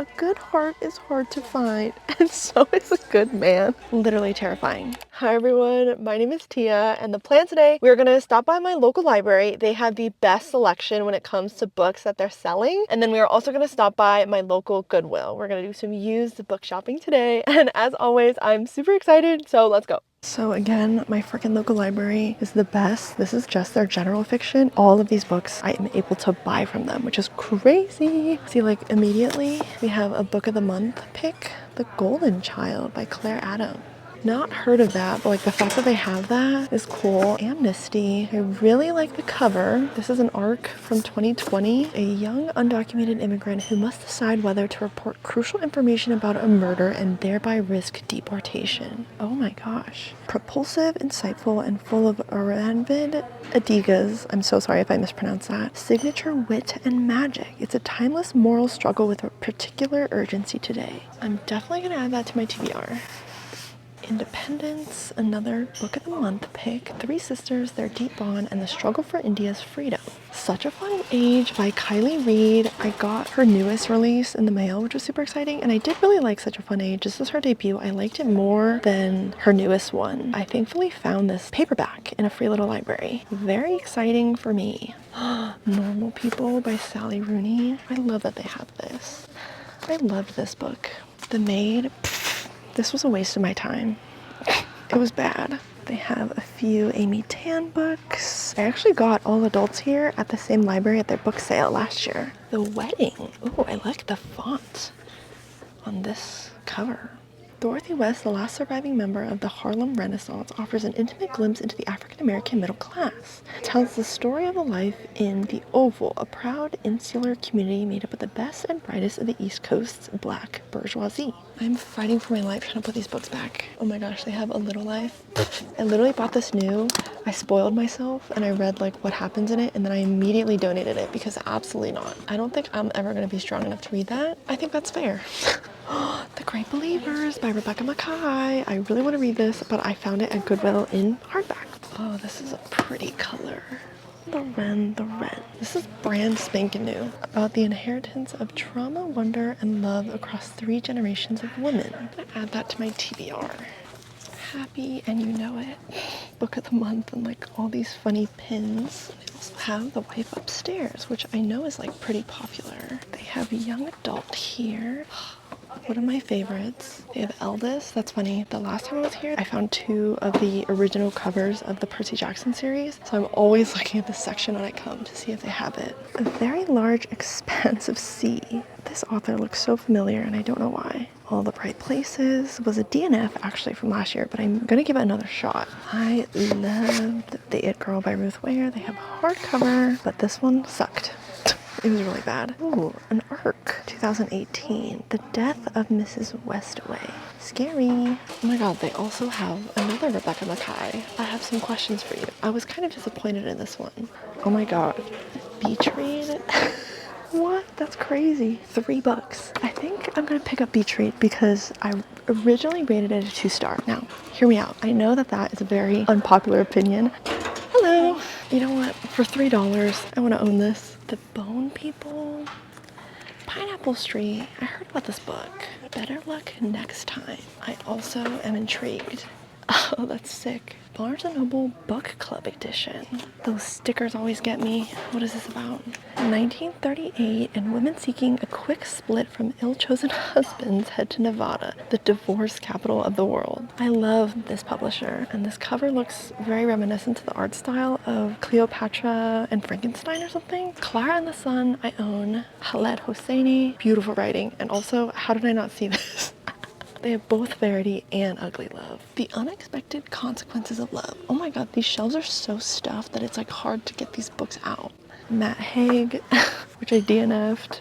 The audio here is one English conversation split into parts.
A good heart is hard to find, and so is a good man. Literally terrifying. Hi everyone, my name is Tia, and the plan today, we're gonna stop by my local library. They have the best selection when it comes to books that they're selling. And then we are also gonna stop by my local Goodwill. We're gonna do some used book shopping today. And as always, I'm super excited, so let's go. So again, my freaking local library is the best. This is just their general fiction. All of these books I am able to buy from them, which is crazy. See, like immediately we have a book of the month pick, The Golden Child by Claire Adam. Not heard of that, but like the fact that they have that is cool. Amnesty. I really like the cover. This is an arc from 2020. A young undocumented immigrant who must decide whether to report crucial information about a murder and thereby risk deportation. Oh my gosh. Propulsive, insightful, and full of Aravid Adiga's, I'm so sorry if I mispronounced that, signature wit and magic. It's a timeless moral struggle with a particular urgency today. I'm definitely gonna add that to my TBR. Independence, another book of the month pick. Three Sisters, Their Deep Bond, and the Struggle for India's Freedom. Such a Fun Age by Kylie Reed. I got her newest release in the mail, which was super exciting, and I did really like Such a Fun Age. This is her debut. I liked it more than her newest one. I thankfully found this paperback in a free little library. Very exciting for me. Normal People by Sally Rooney. I love that they have this. I loved this book. The Maid. This was a waste of my time. It was bad. They have a few Amy Tan books. I actually got all adults here at the same library at their book sale last year. The Wedding. Oh, I like the font on this cover. Dorothy West, the last surviving member of the Harlem Renaissance, offers an intimate glimpse into the African-American middle class. It tells the story of a life in the Oval, a proud insular community made up of the best and brightest of the East Coast's black bourgeoisie. I'm fighting for my life trying to put these books back. Oh my gosh, they have A Little Life. I literally bought this new. I spoiled myself and I read like what happens in it, and then I immediately donated it because absolutely not. I don't think I'm ever going to be strong enough to read that. I think that's fair. The Great Believers by Rebecca Mackay. I really want to read this, but I found it at Goodwill in hardback. Oh, this is a pretty color. The Wren. This is brand spanking new. About the inheritance of trauma, wonder, and love across 3 generations of women. I'm gonna add that to my TBR. Happy and You Know It. Book of the month, and like all these funny pins. They also have The Wife Upstairs, which I know is like pretty popular. They have young adult here. One of my favorites. They have Eldest. That's funny. The last time I was here, I found 2 of the original covers of the Percy Jackson series. So I'm always looking at this section when I come to see if they have it. A Very Large Expanse of Sea. This author looks so familiar and I don't know why. All the Bright Places was a DNF actually from last year, but I'm gonna give it another shot. I loved The It Girl by Ruth Ware. They have hardcover, but this one sucked. It was really bad. Ooh, an ARC, 2018. The Death of Mrs. Westaway. Scary. Oh my god, they also have another Rebecca Mackay. I have some questions for you. I was kind of disappointed in this one. Oh my god. Beach Read? What? That's crazy. 3 books. I think I'm gonna pick up Beach Read because I originally rated it a 2-star. Now, hear me out. I know that is a very unpopular opinion. Hello. You know what? For $3, I want to own this. The Bone People. Pineapple Street. I heard about this book. Better Luck Next Time. I also am intrigued. Oh, that's sick. Barnes & Noble Book Club Edition. Those stickers always get me. What is this about? 1938, and women seeking a quick split from ill-chosen husbands head to Nevada, the divorce capital of the world. I love this publisher, and this cover looks very reminiscent to the art style of Cleopatra and Frankenstein or something. Clara and the Sun, I own. Khaled Hosseini, beautiful writing, and also, how did I not see this? They have both Verity and Ugly Love. The Unexpected Consequences of Love. Oh my god, these shelves are so stuffed that it's like hard to get these books out. Matt Haig, which I DNF'd.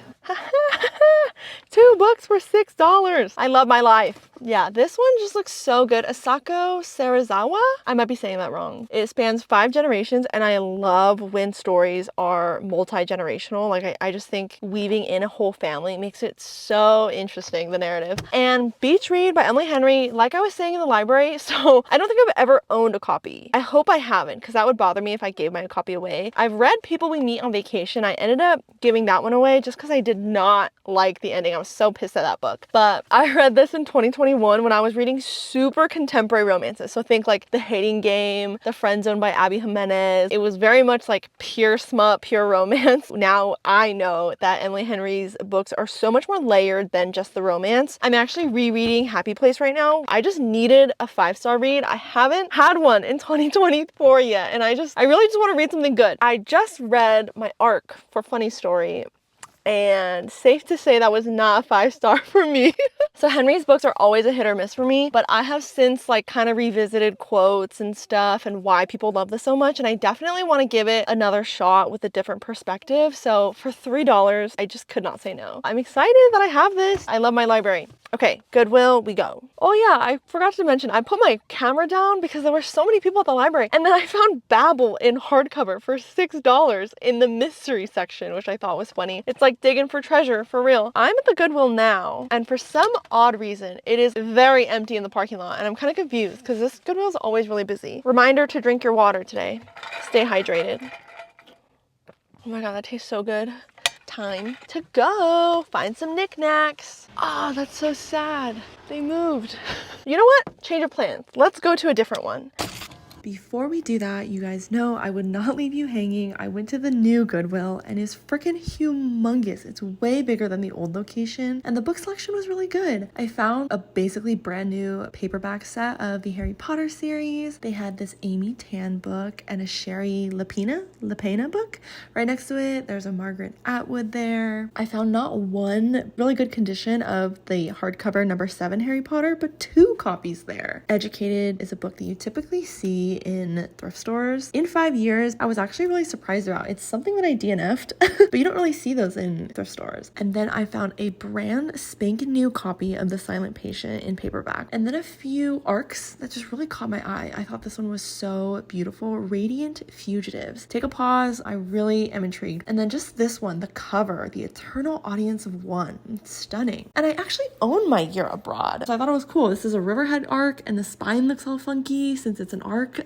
2 books for $6. I love my life. Yeah, this one just looks so good. Asako Serizawa? I might be saying that wrong. It spans 5 generations, and I love when stories are multi-generational. Like, I just think weaving in a whole family makes it so interesting, the narrative. And Beach Read by Emily Henry, like I was saying in the library, so I don't think I've ever owned a copy. I hope I haven't, because that would bother me if I gave my copy away. I've read People We Meet on Vacation. I ended up giving that one away just because I did not like the ending. I was so pissed at that book. But I read this in 2021 when I was reading super contemporary romances. So think like The Hating Game, The Friend Zone by Abby Jimenez. It was very much like pure smut, pure romance. Now I know that Emily Henry's books are so much more layered than just the romance. I'm actually rereading Happy Place right now. I just needed a 5-star read. I haven't had one in 2024 yet, and I really just want to read something good. I just read my arc for Funny Story, and safe to say that was not a 5-star for me. So Henry's books are always a hit or miss for me, but I have since like kind of revisited quotes and stuff and why people love this so much, and I definitely want to give it another shot with a different perspective. So for $3, I just could not say no. I'm excited that I have this. I love my library. Okay, Goodwill, we go. Oh yeah, I forgot to mention, I put my camera down because there were so many people at the library, and then I found Babel in hardcover for $6 in the mystery section, which I thought was funny. It's like digging for treasure, for real. I'm at the Goodwill now, and for some odd reason, it is very empty in the parking lot, and I'm kind of confused because this Goodwill is always really busy. Reminder to drink your water today. Stay hydrated. Oh my god, that tastes so good. Time to go find some knickknacks. Oh, that's so sad. They moved. You know what? Change of plans. Let's go to a different one. Before we do that, you guys know I would not leave you hanging. I went to the new Goodwill and it's freaking humongous. It's way bigger than the old location, and the book selection was really good. I found a basically brand new paperback set of the Harry Potter series. They had this Amy Tan book and a Sherry Lapena book. Right next to it, there's a Margaret Atwood there. I found not one really good condition of the hardcover number 7 Harry Potter, but 2 copies there. Educated is a book that you typically see in thrift stores. In 5 years, I was actually really surprised about. It's something that I DNF'd, but you don't really see those in thrift stores. And then I found a brand spanking new copy of The Silent Patient in paperback. And then a few arcs that just really caught my eye. I thought this one was so beautiful. Radiant Fugitives. Take a pause. I really am intrigued. And then just this one, the cover, The Eternal Audience of One. It's stunning. And I actually own My Year Abroad, so I thought it was cool. This is a Riverhead arc, and the spine looks all funky since it's an arc.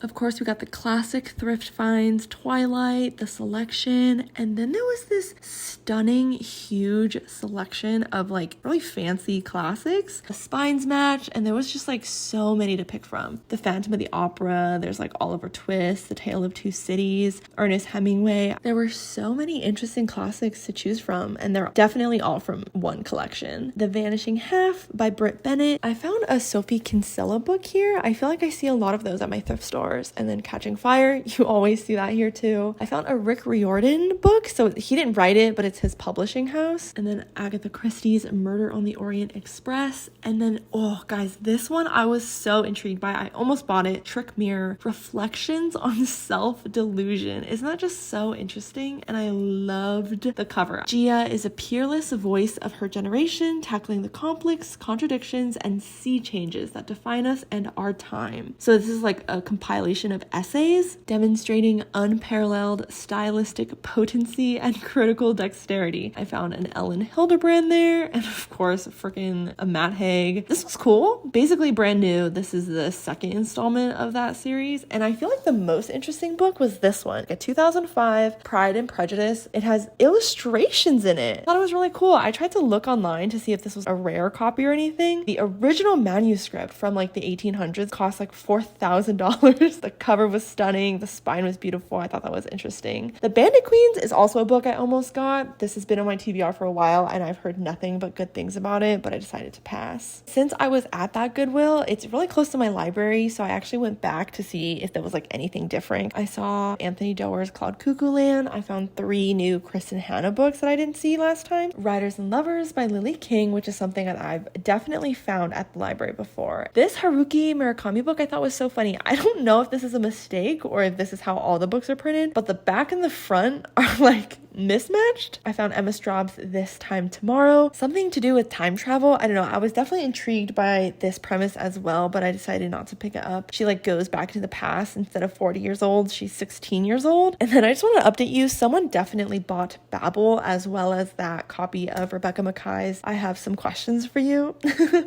Of course, we got the classic thrift finds, Twilight, The Selection, and then there was this stunning, huge selection of like really fancy classics. The spines match, and there was just like so many to pick from. The Phantom of the Opera, there's like Oliver Twist, The Tale of Two Cities, Ernest Hemingway. There were so many interesting classics to choose from, and they're definitely all from one collection. The Vanishing Half by Britt Bennett. I found a Sophie Kinsella book here. I feel like I see a lot of those at my thrift stores. And then Catching Fire, you always see that here too. I found a Rick Riordan book, so he didn't write it, but it's his publishing house. And then Agatha Christie's Murder on the Orient Express. And then, oh guys, this one I was so intrigued by. I almost bought it. Trick Mirror, Reflections on Self-Delusion. Isn't that just so interesting? And I loved the cover. Gia is a peerless voice of her generation, tackling the complex contradictions and sea changes that define us and our time. So this is like a compilation of essays demonstrating unparalleled stylistic potency and critical dexterity. I found an Ellen Hildebrand there, and of course freaking a Matt Haig. This was cool, basically brand new. This is the second installment of that series, and I feel like the most interesting book was this one, a 2005 Pride and Prejudice. It has illustrations in it. I thought it was really cool. I tried to look online to see if this was a rare copy or anything. The original manuscript from like the 1800s cost like $4,000. The cover was stunning. The spine was beautiful. I thought that was interesting. The Bandit Queens is also a book I almost got. This has been on my TBR for a while, and I've heard nothing but good things about it, but I decided to pass. Since I was at that Goodwill, it's really close to my library, so I actually went back to see if there was like anything different. I saw Anthony Doerr's Cloud Cuckoo Land. I found 3 new Kristen Hanna books that I didn't see last time. Riders and Lovers by Lily King, which is something that I've definitely found at the library before. This Haruki Murakami book I thought was so funny. funny. I don't know if this is a mistake or if this is how all the books are printed, but the back and the front are like mismatched. I found Emma Straub's This Time Tomorrow, something to do with time travel. I don't know. I was definitely intrigued by this premise as well, but I decided not to pick it up. She like goes back into the past. Instead of 40 years old, she's 16 years old. And then I just want to update you. Someone definitely bought Babel as well as that copy of Rebecca Mackay's I Have Some Questions for You.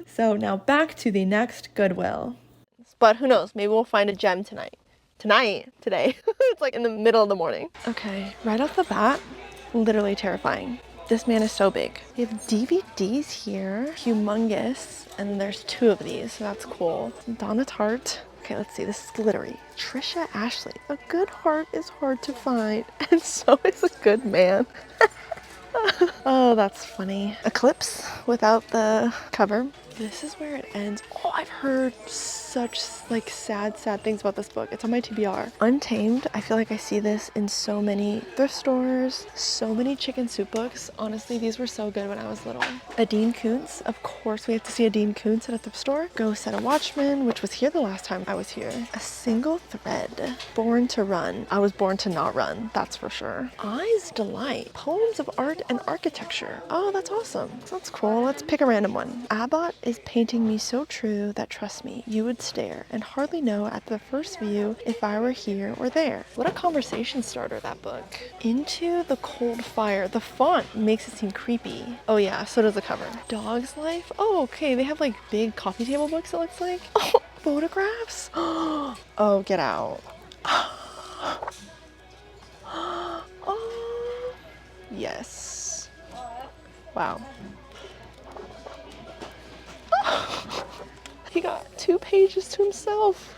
So now back to the next Goodwill. But who knows? Maybe we'll find a gem tonight. Today. It's like in the middle of the morning. Okay, right off the bat, literally terrifying. This man is so big. We have DVDs here, humongous, and there's 2 of these, so that's cool. Donna Tartt. Okay, let's see, this is glittery. Trisha Ashley. A good heart is hard to find, and so is a good man. Oh, that's funny. Eclipse without the cover. This is where it ends. Oh, I've heard such like sad things about this book. It's on my TBR. Untamed. I feel like I see this in so many thrift stores, so many chicken soup books. Honestly, these were so good when I was little. Adine Kuntz. Of course, we have to see Adine Kuntz at a thrift store. Go Set a Watchman, which was here the last time I was here. A Single Thread. Born to Run. I was born to not run, that's for sure. Eyes Delight. Poems of Art and Architecture. Oh, that's awesome. That's cool. Let's pick a random one. Abbott is painting me so true that, trust me, you would stare and hardly know at the first view if I were here or there. What a conversation starter, that book. Into the Cold Fire. The font makes it seem creepy. Oh yeah, so does the cover. Dog's Life. Oh, okay, they have like big coffee table books, it looks like. Oh, photographs. Oh, get out. Oh, yes. Wow. He got 2 pages to himself.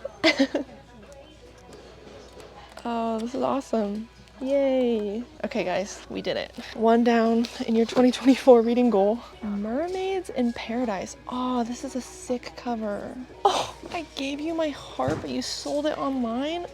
Oh, this is awesome. Yay. Okay, guys, we did it. 1 down in your 2024 reading goal. Mermaids in Paradise. Oh, this is a sick cover. Oh, I gave you my heart, but you sold it online?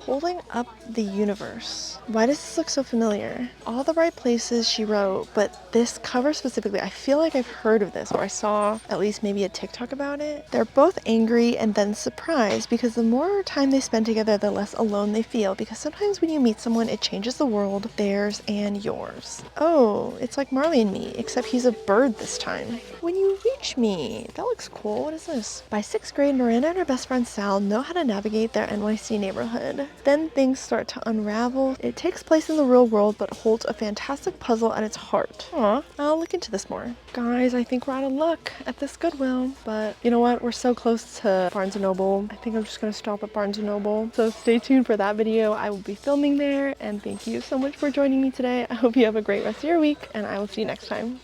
Holding Up the Universe. Why does this look so familiar? All the Right Places, she wrote, but this cover specifically, I feel like I've heard of this, or I saw at least maybe a TikTok about it. They're both angry and then surprised because the more time they spend together, the less alone they feel, because sometimes when you meet someone, it changes the world, theirs and yours. Oh, it's like Marley and Me, except he's a bird this time. When You Reach Me. That looks cool. What is this? By 6th grade, Miranda and her best friend Sal know how to navigate their NYC neighborhood. Then things start to unravel. It takes place in the real world, but holds a fantastic puzzle at its heart. Aw, I'll look into this more. Guys, I think we're out of luck at this Goodwill, but you know what? We're so close to Barnes & Noble. I think I'm just gonna stop at Barnes & Noble. So stay tuned for that video. I will be filming there, and thank you so much for joining me today. I hope you have a great rest of your week, and I will see you next time.